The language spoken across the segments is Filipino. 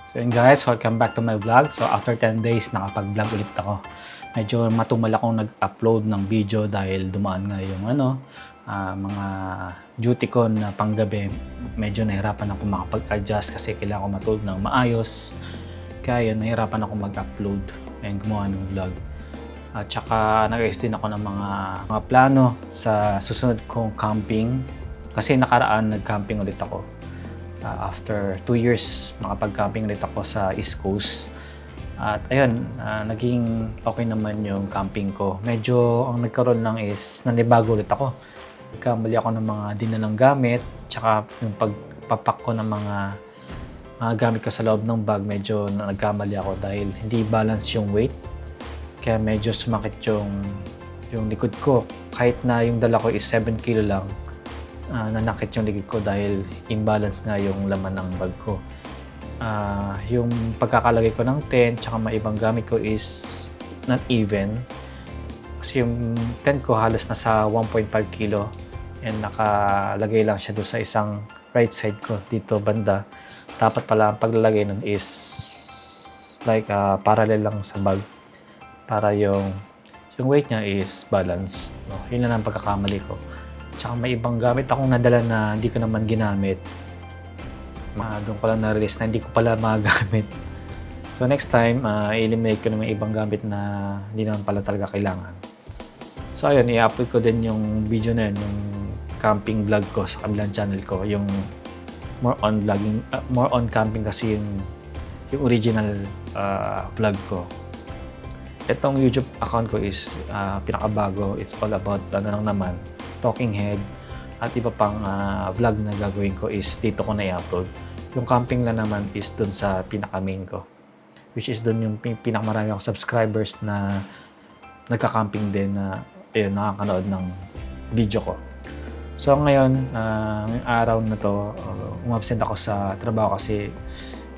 So yun guys, welcome back to my vlog. So after 10 days, nakapag-vlog ulit ako. Medyo matumal akong nag-upload ng video dahil dumaan nga yung mga duty ko na panggabi. Medyo nahirapan ako makapag-adjust kasi kailangan ko matulog ng maayos. Kaya yun, nahirapan ako mag-upload and gumawa ng vlog. At saka nag-ayos din ako ng mga plano sa susunod kong camping. Kasi nakaraan nag-camping ulit ako. After 2 years, nakapag-camping ulit ako sa East Coast. At ayun, naging okay naman yung camping ko. Medyo ang nagkaroon lang is nanibago ulit ako. Nagkamali ako ng mga dinalang gamit, tsaka yung pagpapak ko ng mga gamit ko sa loob ng bag, medyo nagkamali ako dahil hindi balance yung weight. Kaya medyo sumakit yung likod ko. Kahit na yung dala ko is 7 kilo lang, nanakit yung likod ko dahil imbalance nga yung laman ng bag ko. Yung pagkakalagay ko ng tent tsaka mga ibang gamit ko is not even. Kasi yung tent ko halos nasa 1.5 kilo and nakalagay lang siya doon sa isang right side ko dito banda. Dapat pala ang paglalagay nun is like parallel lang sa bag para yung weight niya is balanced. No? Yun lang ang pagkakamali ko. Tsaka may ibang gamit akong nadala na hindi ko naman ginamit. Doon ko lang na-release na hindi ko pala magamit. So next time, i-eliminate ko na may ibang gamit na hindi naman pala talaga kailangan. So ayun, i-upload ko din yung video na yun, yung camping vlog ko sa kabilang channel ko. Yung more on vlogging, more on camping kasi yung original vlog ko. Itong YouTube account ko is pinakabago. It's all about lang naman, talking head at iba pang vlog na gagawin ko is dito ko na i-upload. Yung camping lang naman is dun sa pinaka-main ko, which is dun yung pinakamarami akong subscribers na nagka-camping din na nakakanood ng video ko. So ngayon, ngayong araw na to, umabsent ako sa trabaho kasi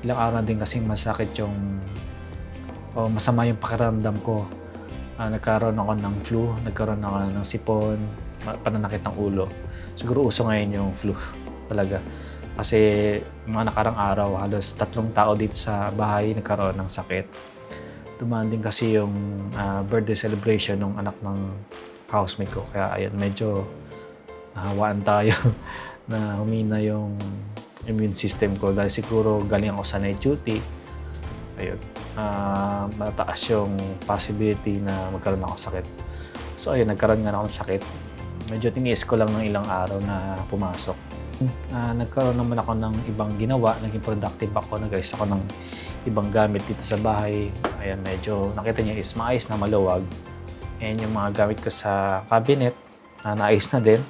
ilang araw na din kasing masakit masama yung pakiramdam ko. Nagkaroon ako ng flu, nagkaroon ako ng sipon, pananakit ng ulo. Siguro uso ngayon yung flu talaga. Kasi mga nakarang araw, halos 3 tao dito sa bahay nagkaroon ng sakit. Dumaan din kasi yung birthday celebration ng anak ng housemate ko. Kaya ayun, medyo nahawaan tayo na humina yung immune system ko dahil siguro galing ako sa night duty. Ayun, mataas yung possibility na magkaroon ako sakit. So ayun, nagkaroon nga ako ng sakit. Medyo tiniis ko lang ng ilang araw na pumasok. Nagkaroon naman ako ng ibang ginawa, naging productive ako, nag-ayos ako ng ibang gamit dito sa bahay. Ayan, medyo nakita niyo is maayos na maluwag. And yung mga gamit ko sa cabinet, naayos na din.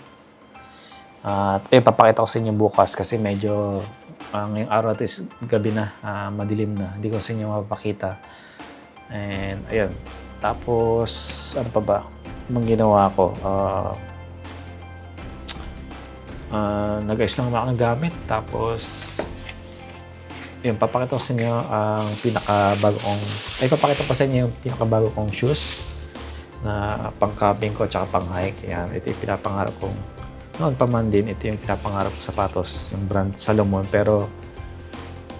At papakita ko sa inyo bukas kasi medyo ngayong araw ito is gabi na, madilim na. Hindi ko sa inyo mapapakita. And ayun. Tapos, ano pa ba? Ibang ginawa ko. Nag-ayos lang ako ng gamit. Tapos, yun, papakita ko sa inyo ang papakita ko sa inyo yung pinakabago kong shoes na pang-camping ko tsaka pang-hike. Yan, ito yung pinapangarap kong noon pa man din, ito yung pinapangarap kong sapatos, yung brand Salomon. Pero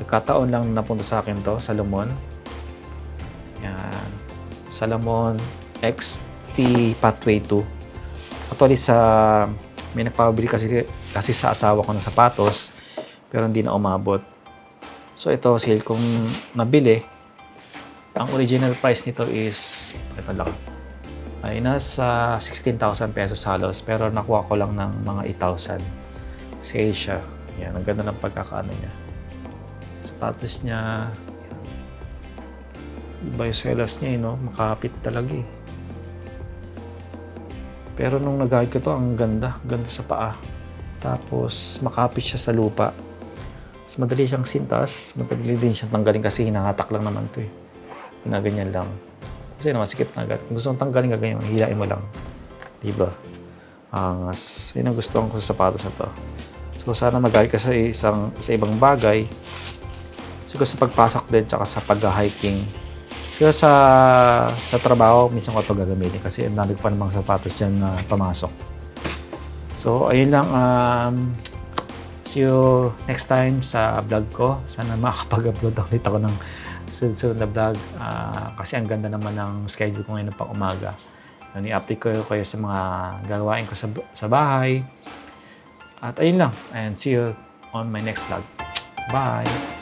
nagkataon lang napunta sa akin to, Salomon. Yan, Salomon XT Pathway 2. Actually may nagpapabili kasi sa asawa ko ng sapatos pero hindi na umabot. So ito, sale kong nabili. Ang original price nito is ito lang, ay nasa 16,000 pesos halos, pero nakuha ko lang ng mga 8,000. Sale siya. Yan, ang ganda ng pagkakaano niya. Sapatos niya, iba yung selas niya, no? Makapit talaga eh. Pero nung nag-hike ko to, ang ganda sa paa. Tapos makapit siya sa lupa. Mas madali siyang sintas, madali din siyang tanggalin kasi hinahatak lang naman to eh. Ginaganyan lang. Kasi masikip na agad. Kung gusto mong tanggalin, gaganyan, hilain mo lang. Diba? Angas. Yun ang gusto ko sa sapatos na to. So sana mag-hike ka sa ibang bagay. Siguro sa pagpasok din, tsaka sa pag-hiking. Pero sa trabaho, minsan ko ito gagamitin kasi ang dami pa namang sapatos dyan na pamasok. So, ayun lang. See you next time sa vlog ko. Sana makakapag-upload ulit ako ng sunod na vlog. Kasi ang ganda naman ng schedule ko ngayon pang umaga. I-update ko kayo sa mga gagawain ko sa bahay. At ayun lang. And see you on my next vlog. Bye!